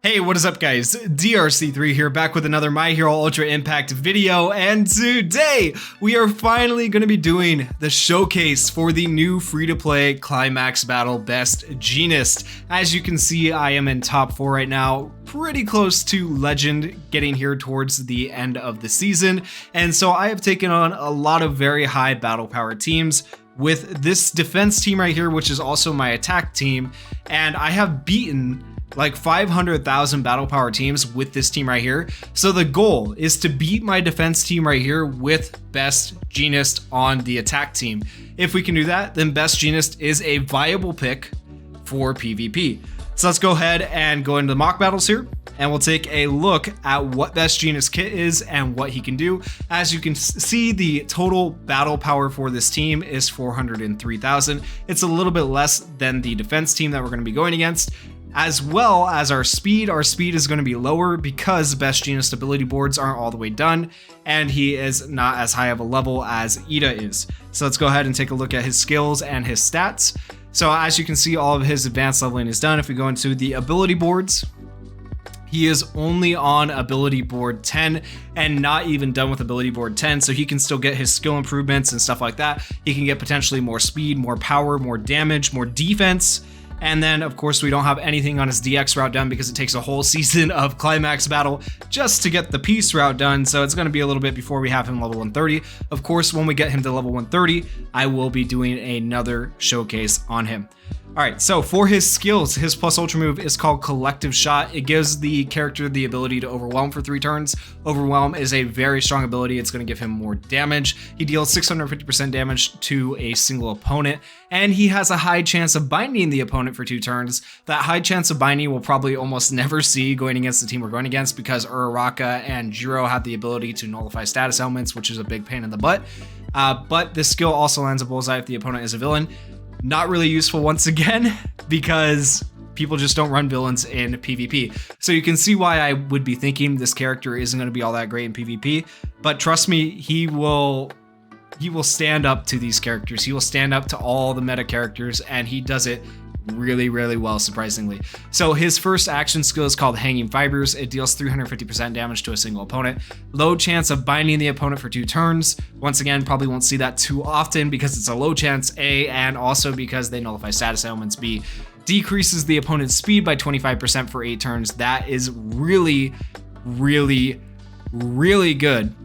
Hey, what is up guys? DRC3 here, back with another My Hero Ultra Impact video, and today we are finally going to be doing the showcase for the new free-to-play Climax Battle Best Jeanist. As you can see, I am in top 4 right now, pretty close to Legend, getting here towards the end of the season, and so I have taken on a lot of very high battle power teams with this defense team right here, which is also my attack team, and I have beaten like 500,000 battle power teams with this team right here. So the goal is to beat my defense team right here with Best Jeanist on the attack team. If we can do that, then Best Jeanist is a viable pick for PvP. So let's go ahead and go into the mock battles here, and we'll take a look at what Best Jeanist kit is and what he can do. As you can see, the total battle power for this team is 403,000. It's a little bit less than the defense team that we're going to be going against. As well as our speed is going to be lower because Best Jeanist ability boards aren't all the way done, and he is not as high of a level as Ida is. So let's go ahead and take a look at his skills and his stats. So as you can see, all of his advanced leveling is done. If we go into the ability boards, he is only on ability board 10 and not even done with ability board 10, so he can still get his skill improvements and stuff like that. He can get potentially more speed, more power, more damage, more defense. And then, of course, we don't have anything on his DX route done because it takes a whole season of Climax Battle just to get the Peace route done. So it's going to be a little bit before we have him level 130. Of course, when we get him to level 130, I will be doing another showcase on him. All right, so for his skills, his plus ultra move is called Collective Shot. It gives the character the ability to overwhelm for 3 turns. Overwhelm is a very strong ability. It's going to give him more damage. He deals 650% damage to a single opponent, and he has a high chance of binding the opponent for 2 turns. That high chance of binding we'll probably almost never see going against the team we're going against because Uraraka and Jiro have the ability to nullify status elements, which is a big pain in the butt. But this skill also lands a bullseye if the opponent is a villain. Not really useful once again because people just don't run villains in PvP. So you can see why I would be thinking this character isn't going to be all that great in PvP, but trust me, he will stand up to these characters. He will stand up to all the meta characters, and he does it really well, surprisingly. So his first action skill is called Hanging Fibers. It deals 350% damage to a single opponent. Low chance of binding the opponent for 2 turns. Once again, probably won't see that too often because it's a low chance, A, and also because they nullify status elements, B. Decreases the opponent's speed by 25% for 8 turns. That is really good.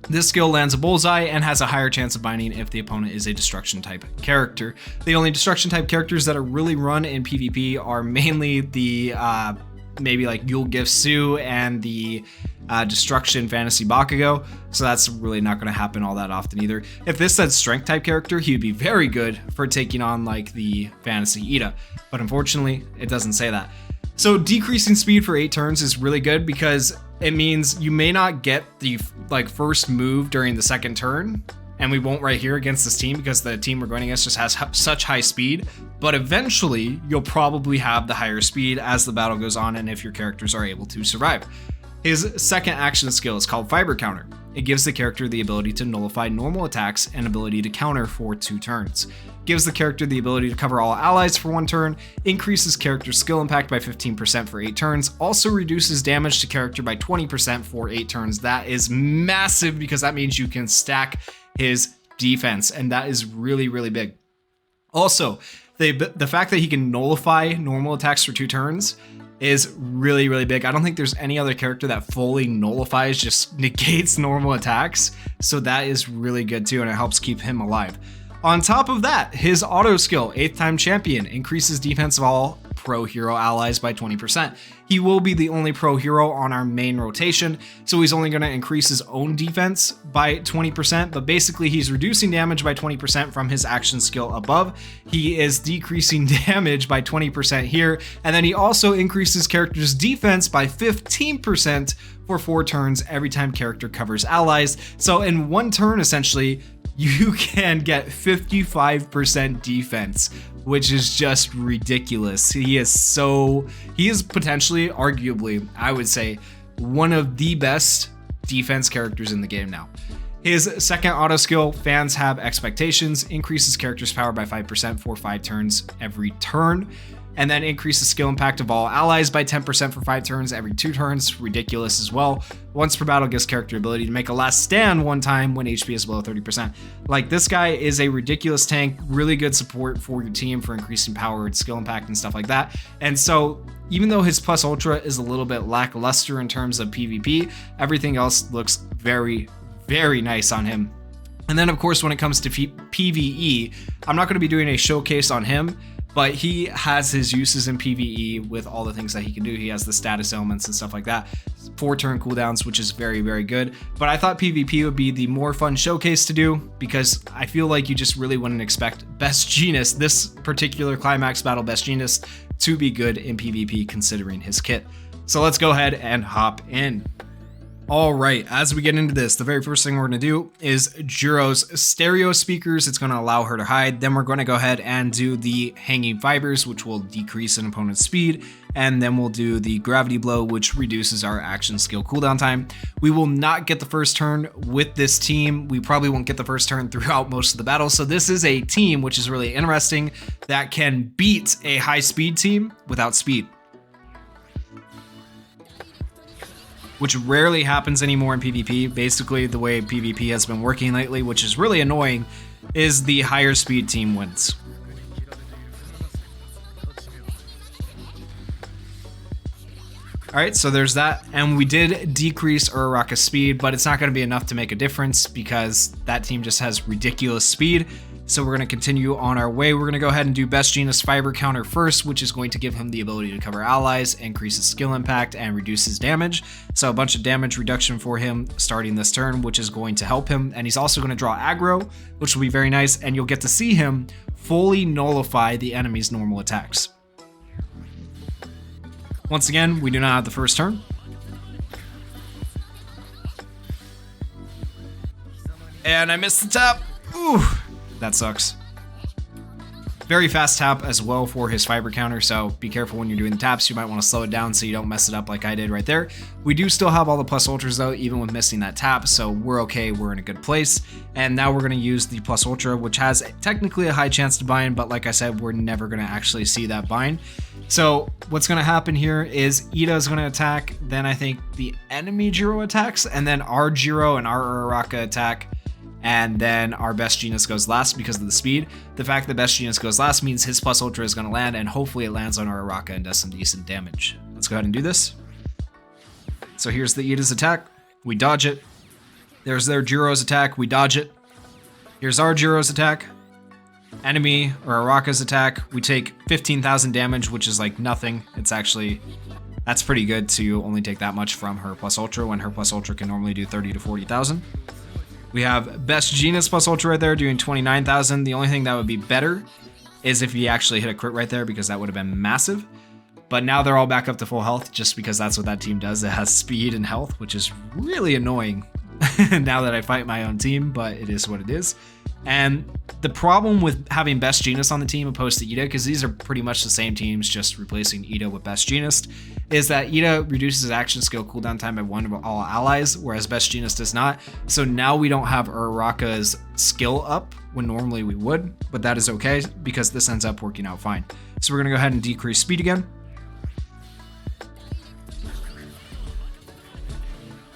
This skill lands a bullseye and has a higher chance of binding if the opponent is a destruction type character. The only destruction type characters that are really run in PvP are mainly the maybe like Yule Gift Sue and the destruction fantasy Bakugo, so that's really not going to happen all that often either. If this said strength type character, he would be very good for taking on like the fantasy Ida, but unfortunately it doesn't say that. So decreasing speed for 8 turns is really good because it means you may not get the first move during the second turn, and we won't right here against this team because the team we're going against just has such high speed, but eventually you'll probably have the higher speed as the battle goes on and if your characters are able to survive. His second action skill is called Fiber Counter. It gives the character the ability to nullify normal attacks and ability to counter for 2 turns. Gives the character the ability to cover all allies for 1 turn, increases character skill impact by 15% for 8 turns, also reduces damage to character by 20% for 8 turns. That is massive because that means you can stack his defense, and that is really big. Also, the fact that he can nullify normal attacks for 2 turns is really big. I don't think there's any other character that fully nullifies, just negates normal attacks, so that is really good too, and it helps keep him alive. On top of that, his auto skill, 8th time champion, increases defense of all pro hero allies by 20%. He will be the only pro hero on our main rotation, so he's only going to increase his own defense by 20%, but basically he's reducing damage by 20% from his action skill above. He is decreasing damage by 20% here, and then he also increases character's defense by 15% for 4 turns every time character covers allies. So in 1 turn, essentially, you can get 55% defense, which is just ridiculous. He is potentially, arguably, I would say, one of the best defense characters in the game now. His second auto skill, Fans Have Expectations, increases character's power by 5% for 5 turns every turn. and then increase the skill impact of all allies by 10% for 5 turns every 2 turns. Ridiculous as well. Once per battle, gives character ability to make a last stand 1 time when HP is below 30%. Like, this guy is a ridiculous tank, really good support for your team for increasing power and skill impact and stuff like that. And so even though his plus ultra is a little bit lackluster in terms of PvP, everything else looks very, very nice on him. And then of course, when it comes to PvE, I'm not going to be doing a showcase on him, but he has his uses in PvE with all the things that he can do. He has the status elements and stuff like that. 4 turn cooldowns, which is very, very good. But I thought PvP would be the more fun showcase to do, because I feel like you just really wouldn't expect Best Jeanist, this particular climax battle Best Jeanist, to be good in PvP considering his kit. So let's go ahead and hop in. All right, as we get into this, the very first thing we're going to do is Juro's stereo speakers. It's going to allow her to hide. Then we're going to go ahead and do the hanging fibers, which will decrease an opponent's speed. And then we'll do the gravity blow, which reduces our action skill cooldown time. We will not get the first turn with this team. We probably won't get the first turn throughout most of the battle. So this is a team, which is really interesting, that can beat a high speed team without speed, which rarely happens anymore in PvP. Basically, the way PvP has been working lately, which is really annoying, is the higher speed team wins. All right, so there's that, and we did decrease Uraraka's speed, but it's not going to be enough to make a difference because that team just has ridiculous speed. So we're going to continue on our way. We're going to go ahead and do Best Jeanist fiber counter first, which is going to give him the ability to cover allies, increase his skill impact, and reduce his damage. So a bunch of damage reduction for him starting this turn, which is going to help him. And he's also going to draw aggro, which will be very nice, and you'll get to see him fully nullify the enemy's normal attacks. Once again, we do not have the first turn. And I missed the tap. Ooh, that sucks. Very fast tap as well for his fiber counter, so be careful when you're doing the taps. You might want to slow it down so you don't mess it up like I did right there. We do still have all the plus ultras though, even with missing that tap, so we're okay, we're in a good place. And now we're going to use the plus ultra, which has technically a high chance to bind, but like I said, we're never going to actually see that bind. So what's going to happen here is Ida is going to attack, then I think the enemy Jiro attacks, and then our Jiro and our Uraraka attack. And then our Best Jeanist goes last because of the speed. The fact that Best Jeanist goes last means his plus ultra is going to land, and hopefully it lands on our Uraraka and does some decent damage. Let's go ahead and do this. So here's the Ida's attack. We dodge it. There's their Jiro's attack. We dodge it. Here's our Jiro's attack. Enemy or Uraraka's attack. We take 15,000 damage, which is like nothing. It's actually, that's pretty good to only take that much from her plus ultra when her plus ultra can normally do 30 to 40,000. We have Best Jeanist plus ultra right there doing 29,000. The only thing that would be better is if he actually hit a crit right there, because that would have been massive. But now they're all back up to full health just because that's what that team does. It has speed and health, which is really annoying now that I fight my own team, but it is what it is. And the problem with having Best Jeanist on the team opposed to Ida, because these are pretty much the same teams, just replacing Ida with Best Jeanist, is that Ida reduces action skill cooldown time by 1 of all allies, whereas Best Jeanist does not. So now we don't have Uraraka's skill up when normally we would, but that is okay because this ends up working out fine. So we're going to go ahead and decrease speed again.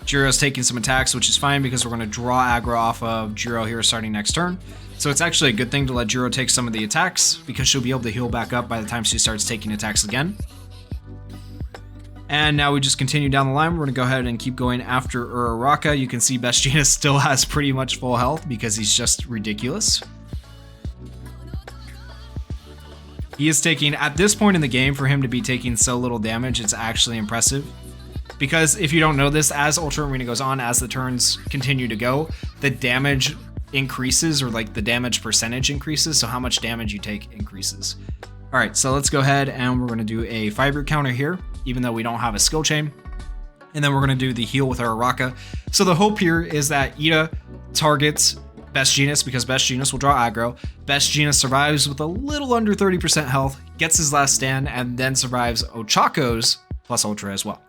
Jiro's taking some attacks, which is fine because we're going to draw aggro off of Jiro here starting next turn. So it's actually a good thing to let Jiro take some of the attacks because she'll be able to heal back up by the time she starts taking attacks again. And now we just continue down the line. We're going to go ahead and keep going after Uraraka. You can see Best Jeanist still has pretty much full health because he's just ridiculous. He is taking, at this point in the game, for him to be taking so little damage, it's actually impressive. Because if you don't know this, as Ultra Arena goes on, as the turns continue to go, the damage increases, or like the damage percentage increases, so how much damage you take increases. All right, so let's go ahead and we're going to do a fiber counter here, even though we don't have a skill chain. And then we're going to do the heal with our Uraraka. So the hope here is that Ida targets Best Jeanist because Best Jeanist will draw aggro. Best Jeanist survives with a little under 30% health, gets his last stand, and then survives Ochako's plus Ultra as well.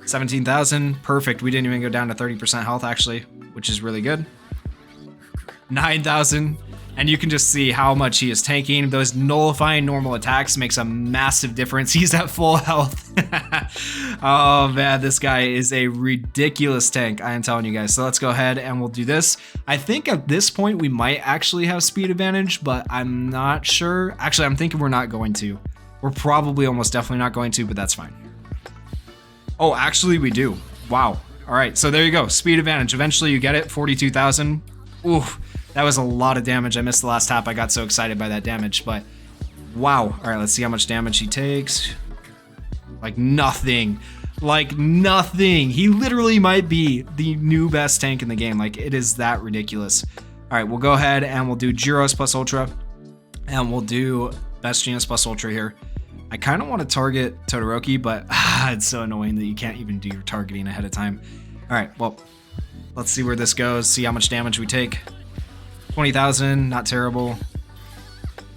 17,000, perfect. We didn't even go down to 30% health actually, which is really good. 9,000, And you can just see how much he is tanking. Those nullifying normal attacks makes a massive difference. He's at full health. Oh man, this guy is a ridiculous tank, I am telling you guys. So let's go ahead and we'll do this. I think at this point we might actually have speed advantage, but I'm not sure. Actually, I'm thinking we're not going to. We're probably almost definitely not going to, but that's fine. Oh, actually we do. Wow. All right, so there you go. Speed advantage. Eventually you get it, 42,000. Oof. That was a lot of damage. I missed the last tap. I got so excited by that damage, but wow. All right, let's see how much damage he takes. Like nothing. Like nothing. He literally might be the new best tank in the game. Like it is that ridiculous. All right, we'll go ahead and we'll do Gyros plus Ultra. And we'll do Best Jeanist plus Ultra here. I kind of want to target Todoroki, but it's so annoying that you can't even do your targeting ahead of time. All right, well, let's see where this goes. See how much damage we take. 20,000, not terrible.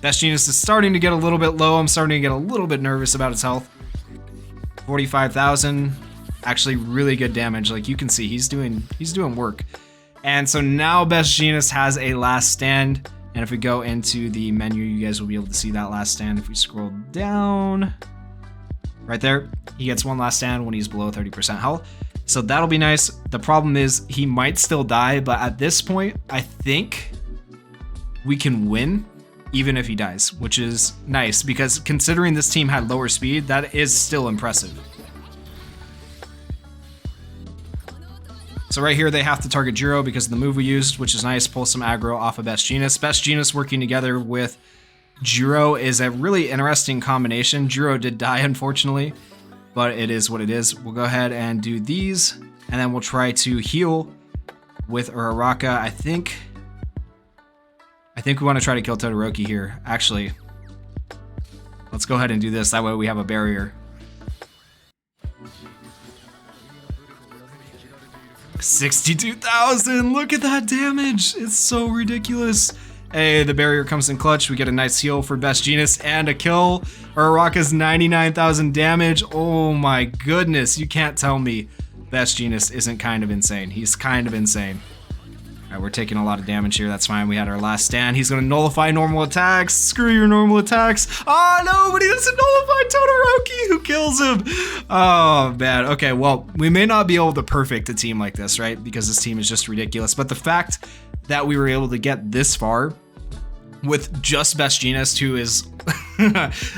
Best Jeanist is starting to get a little bit low. I'm starting to get a little bit nervous about its health. 45,000, actually really good damage. Like you can see, he's doing work. And so now Best Jeanist has a last stand. And if we go into the menu, you guys will be able to see that last stand. If we scroll down, right there, he gets one last stand when he's below 30% health. So that'll be nice. The problem is he might still die, but at this point, I think we can win even if he dies, which is nice because considering this team had lower speed, that is still impressive. So right here, they have to target Jiro because of the move we used, which is nice. Pull some aggro off of Best Jeanist. Best Jeanist working together with Jiro is a really interesting combination. Jiro did die, unfortunately, but it is what it is. We'll go ahead and do these, and then we'll try to heal with Uraraka. I think we want to try to kill Todoroki here. Actually, let's go ahead and do this. That way we have a barrier. 62,000, look at that damage. It's so ridiculous. Hey, the barrier comes in clutch. We get a nice heal for Best Jeanist and a kill. Uraraka's 99,000 damage. Oh my goodness, you can't tell me Best Jeanist isn't kind of insane. He's kind of insane. All right, we're taking a lot of damage here. That's fine. We had our last stand. He's going to nullify normal attacks. Screw your normal attacks. Oh, no, but he doesn't nullify Todoroki. Who kills him? Oh, man. Okay, well, we may not be able to perfect a team like this, right? Because this team is just ridiculous. But the fact that we were able to get this far with just Best Jeanist, who is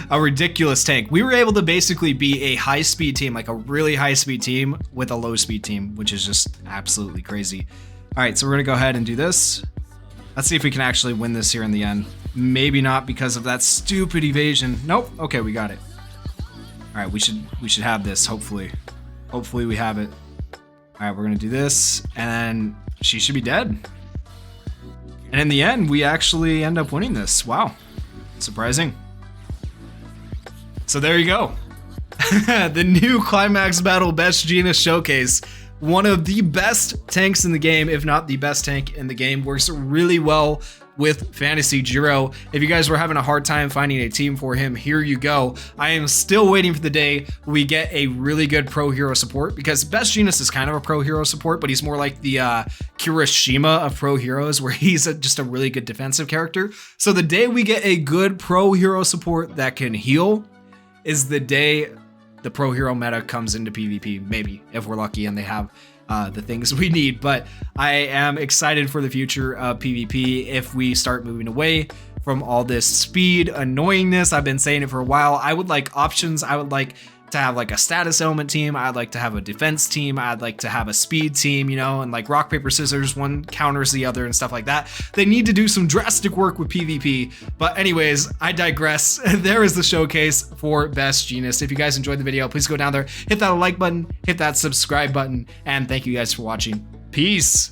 a ridiculous tank, we were able to basically be a high-speed team, like a really high-speed team with a low-speed team, which is just absolutely crazy. All right, so we're gonna go ahead and do this. Let's see if we can actually win this here in the end. Maybe not because of that stupid evasion. Nope. Okay, we got it. All right, we should have this. Hopefully we have it. All right, we're gonna do this, and she should be dead. And in the end, we actually end up winning this. Wow, surprising. So there you go. The new Climax Battle Best Jeanist Showcase. One of the best tanks in the game, if not the best tank in the game. Works really well with Fantasy Jiro. If you guys were having a hard time finding a team for him, here you go. I am still waiting for the day we get a really good pro hero support, because Best Jeanist is kind of a pro hero support, but he's more like the Kirishima of pro heroes, where he's just a really good defensive character. So the day we get a good pro hero support that can heal is the day the pro hero meta comes into PvP, maybe, if we're lucky and they have the things we need. But I am excited for the future of PvP if we start moving away from all this speed annoyingness. I've been saying it for a while. I would like options. I would like to have like a status element team. I'd like to have a defense team. I'd like to have a speed team, you know, and like rock, paper, scissors, one counters the other and stuff like that. They need to do some drastic work with PvP. But anyways, I digress. There is the showcase for Best Jeanist. If you guys enjoyed the video, please go down there, hit that like button, hit that subscribe button, and thank you guys for watching. Peace.